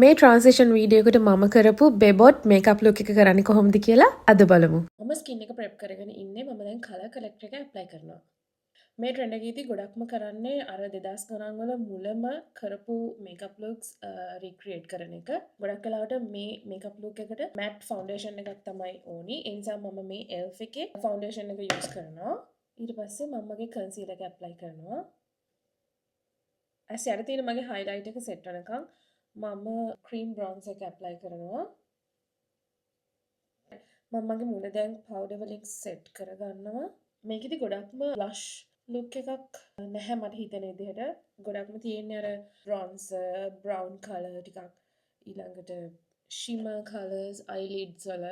මේ transition video එකට මම කරපු බෙබොට් මේකප් ලුක් එක කරන්නේ කොහොමද කියලා අද බලමු. මම ස්කින් එක ප්‍රෙප් කරගෙන ඉන්නේ. මම දැන් කලර් කලෙක්ටර් එක ඇප්ලයි කරනවා. මේ ට්‍රෙන්ඩ් එකේදී ගොඩක්ම කරන්නේ අර 2000 ගණන් වල මුලම කරපු මේකප් ලුක්ස් රීක්‍රියේට් කරන එක. ගොඩක් වෙලාවට මේ මේකප් ලුක් එකට මැට් ෆවුන්ඩේෂන් එකක් තමයි ඕනි. ඒ නිසා මම මේ ELF එකේ ෆවුන්ඩේෂන් එක යූස් කරනවා. ඊට පස්සේ මම මගේ කන්සීලර් එක ඇප්ලයි කරනවා. ඇස් යට තියෙන මගේ හයිලයිට් එක සෙට් වෙනකම් මම ක්‍රීම් බ්‍රවුන්ස් එක ඇප්ලයි කරනවා. මම මගේ මූණ දැන් පවුඩර් වලින් සෙට් කරගන්නවා. මේකෙදි ගොඩක්ම බ්ලෂ් ලුක් එකක් නැහැ මට හිතෙන විදිහට. ගොඩක්ම තියෙන්නේ අර බ්‍රොන්සර්, බ්‍රවුන් කලර් ටිකක්, ඊළඟට ෂිමර් කලර්ස් අයිලිඩ්ස් වල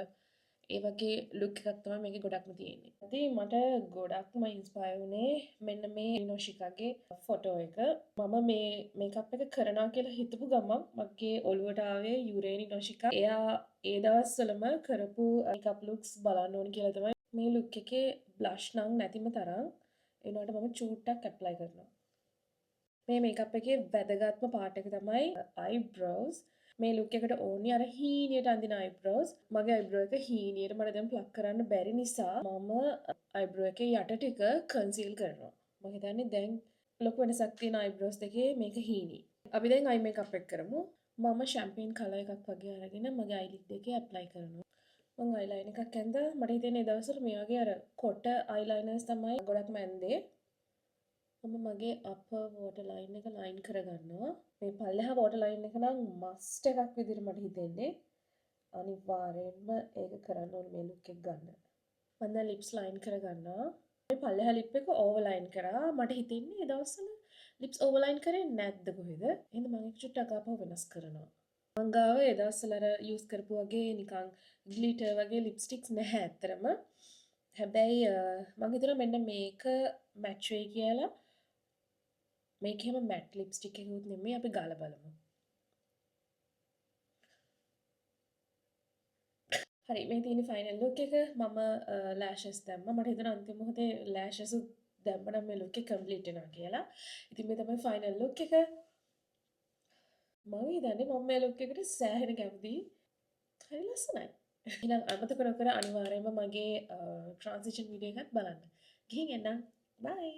ඒ වගේ ලුක් එකක් තමයි මේකේ ගොඩක්ම තියෙන්නේ. ඉතින් මට ගොඩක්ම ඉන්ස්පයර් වුණේ මෙන්න මේ රිනෝෂිකාගේ ෆොටෝ එක. මම මේ මේකප් එක කරනවා කියලා හිතපු ගමන් මගේ ඔළුවට ආවේ යුරේනි නොෂිකා. එයා ඒ දවස්වලම කරපු මේකප් ලුක්ස් බලන්න ඕනි කියලා තමයි. මේ ලුක් එකේ බ්ලෂ් නම් නැතිම තරම්. ඒ වුණාට මම චූට්ටක් ඇප්ලයි කරනවා. මේ මේකප් එකේ වැදගත්ම පාර්ට් එක තමයි අයිබ්‍රෝස්. මේ ලුක් එකට ඕනි අර හීනියට අඳින අයිබ්‍රෝස්. මගේ අයිබ්‍රෝ එක හීනියට මට දැන් ප්ලක් කරන්න බැරි නිසා මම අයිබ්‍රෝ එකේ යට ටික කන්සීල් කරනවා. මම හිතන්නේ දැන් ලොකු වෙනසක් තියෙන අයිබ්‍රෝස් දෙකේ මේක හීනි. අපි දැන් අයි මේකප් එක කරමු. මම ෂැම්පේන් කලර් එකක් වගේ අරගෙන මගේ අයිලිඩ් එකේ ඇප්ලයි කරනවා. මම අයිලයිනර් එකක් ඇඳලා මට හිතෙන්නේ ඒ දවස්වල මේ වගේ අර කොට අයිලයිනර්ස් තමයි ගොඩක්ම ඇන්දේ. මම මගේ අපර් වෝටර් ලයින් එක ලයින් කරගන්නවා. මේ පල්ලෙහා වෝටර් ලයින් එක නම් මස්ට් එකක් විදිහට මට හිතෙන්නේ. අනිවාර්යයෙන්ම ඒක කරන්න ඕනේ මේ ලුක් එක ගන්න. මම දැන් ලිප්ස් ලයින් කරගන්නවා. මේ පල්ලෙහා ලිප් එක ඕවර්ලයින් කරා. මට හිතෙන්නේ ඒ දවස්වල ලිප්ස් ඕවර්ලයින් කරේ නැද්ද කොහෙද? එහෙනම් මම ඒක චුට්ටක් ආපහු වෙනස් කරනවා. මං ගාව ඒ දවස්වල අර යූස් කරපු වගේ නිකන් ග්ලිටර් වගේ ලිප්ස්ටික්ස් නැහැ ඇත්තටම. හැබැයි මං හිතනවා මෙන්න මේක මැච් වෙයි කියලා. මේක එහෙම මැට් ලිප්ස්ටික් එකකුත් නෙමෙයි අපි ගාලා බලමු. හරි මේ තියෙන ෆයිනල් ලුක් එක මම ලෑෂස් දැම්මා. මට හිතෙනවා අන්තිම මොහොතේ ලෑෂස් දැම්ම නම් මේ ලුක් එක කම්ප්ලීට් වෙනවා කියලා. ඉතින් මේ තමයි ෆයිනල් ලුක් එක. මම හිතන්නේ මම මේ ලුක් එකට සෑහෙන කැමතියි. හරි ලස්සනයි. එහෙනම් අමතක නොකර අනිවාර්යයෙන්ම මගේ ට්‍රාන්සිෂන් වීඩියෝ එකත් බලන්න. ගිහින් එන්නම්. බයි.